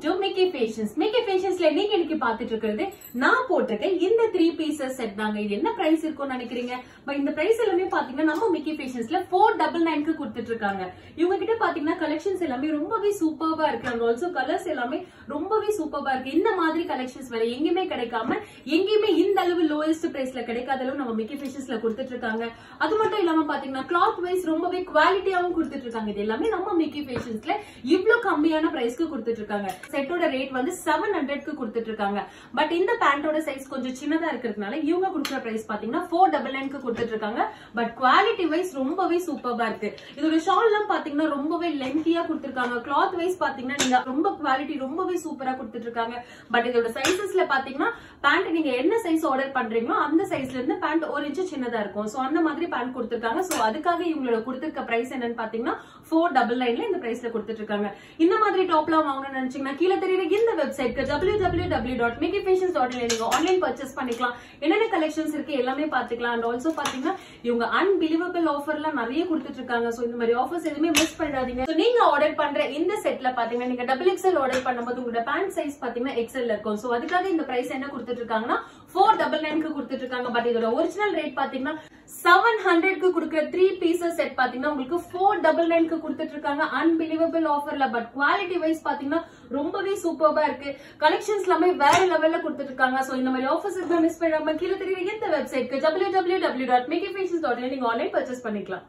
to Mickey Fashions. Mickey Fashionsல நீங்க இன்னைக்கு பாத்துட்டு இருக்கிறது நான் போட்டிருக்கேன் இந்த 3 pieces செட் தாங்க. இது என்ன பிரைஸ் இருக்கும்னு நினைக்கிறீங்க? இந்த பிரைஸ் எல்லாமே பாத்தீங்கன்னா நம்ம Mickey Fashionsல 499 க்கு கொடுத்துட்டு இருக்காங்க. இவங்க கிட்ட பாத்தீங்கன்னா கலெக்ஷன்ஸ் எல்லாமே ரொம்பவே சூப்பர்வா இருக்கு. அண்ட் ஆல்சோ கலர்ஸ் எல்லாமே ரொம்பவே சூப்பர்வா இருக்கு. இந்த மாதிரி கலெக்ஷன்ஸ் வேற எங்கேயுமே கிடைக்காம எங்கேயுமே இந்த அளவு லோயஸ்ட் பிரைஸ்ல கிடைக்காத அளவு நம்ம Mickey Fashionsல கொடுத்துட்டு இருக்காங்க. அது மட்டும் இல்லாம பாத்தீங்கன்னா கிளாத் வைஸ் ரொம்பவே குவாலிட்டியாவும் கொடுத்துட்டு இருக்காங்க. இது எல்லாமே நம்ம Mickey Fashionsல இவ்ளோ கம்மியான பிரைஸ்க்கு கொடுத்துட்டு இருக்காங்க. செட்டோட ரேட் வந்து 700 க்கு கொடுத்துட்டு இருக்காங்க. பட் இந்த பேண்டோட சைஸ் கொஞ்சம் சின்னதா இருக்கிறதுனால இவங்க கொடுக்குற பிரைஸ் பாத்தீங்கன்னா 499 க்கு கொடுத்துட்டு இருக்காங்க. பட் குவாலிட்டி வைஸ் ரொம்பவே சூப்பர்வா இருக்கு. இதோட ஷால் எல்லாம் பாத்தீங்கன்னா ரொம்பவே லென்த்தியா கொடுத்திருக்காங்க. கிளாத் வைஸ் பாத்தீங்கன்னா நீங்க ரொம்ப குவாலிட்டி ரொம்பவே சூப்பரா கொடுத்துட்டு இருக்காங்க. பட் இதோட சைசஸ்ல பாத்தீங்கன்னா பேண்ட் நீங்க என்ன சைஸ் ஆர்டர் பண்றீங்களோ அந்த சைஸ்ல இருந்து பேண்ட் 1 இன்ச் சின்னதா இருக்கும். சோ அந்த மாதிரி பேண்ட் கொடுத்திருக்காங்க. சோ அதுக்காக இவங்களோட கொடுத்திருக்க பிரைஸ் என்னன்னு பாத்தீங்கன்னா 499 இந்த பிரைஸ்ல கொடுத்துட்டு இருக்காங்க. இந்த மாதிரி டாப்லாம் வாங்கணும்னு நினைச்சீங்கன்னா கீழே தெரியுற இந்த வெப்சைட்க்கு www.mickeyfashions.in நீங்க ஆன்லைன் பர்ச்சேஸ் பண்ணிக்கலாம். என்னென்ன கலெக்ஷன்ஸ் இருக்கு எல்லாமே பாத்துக்கலாம். அண்ட் ஆல்சோ பாத்தீங்கன்னா இவங்க அன்பிலீவபிள் ஆஃபர்லாம் நிறைய கொடுத்துட்டு இருக்காங்க. சோ இந்த மாதிரி ஆஃபர்ஸ் எதுவுமே மிஸ் பண்ணிடாதீங்க. சோ நீங்க ஆர்டர் பண்ற இந்த செட்ல பாத்தீங்கன்னா நீங்க XXL ஆர்டர் பண்ணும்போது உங்களோட பேண்ட் சைஸ் பாத்தீங்கன்னா XL இருக்கும். சோ அதுக்காக இந்த பிரைஸ் என்ன கொடுத்துட்டு இருக்காங்கன்னா 499 க்கு கொடுத்துட்டு இருக்காங்க. பட் இதோட ஒரிஜினல் ரேட் பாத்தீங்கன்னா 700 க்கு கொடுக்கிற 3 பீசஸ் செட் பாத்தீங்கன்னா உங்களுக்கு 499 க்கு கொடுத்துட்டு இருக்காங்க. அன்பிலீவபிள் ஆஃபர்ல. பட் குவாலிட்டி வைஸ் பாத்தீங்கன்னா ரொம்பவே சூப்பர்வா இருக்கு. கலெக்ஷன்ஸ் எல்லாமே வேற லெவல்ல கொடுத்துட்டு இருக்காங்க. சோ இந்த மாதிரி ஆஃபர்ஸ் மிஸ் பண்ணாம கீழே தெரியுற இந்த வெப்சைட்க்கு www.mickeyfashions.in நீங்க ஆன்லைன் பர்ச்சேஸ் பண்ணிக்கலாம்.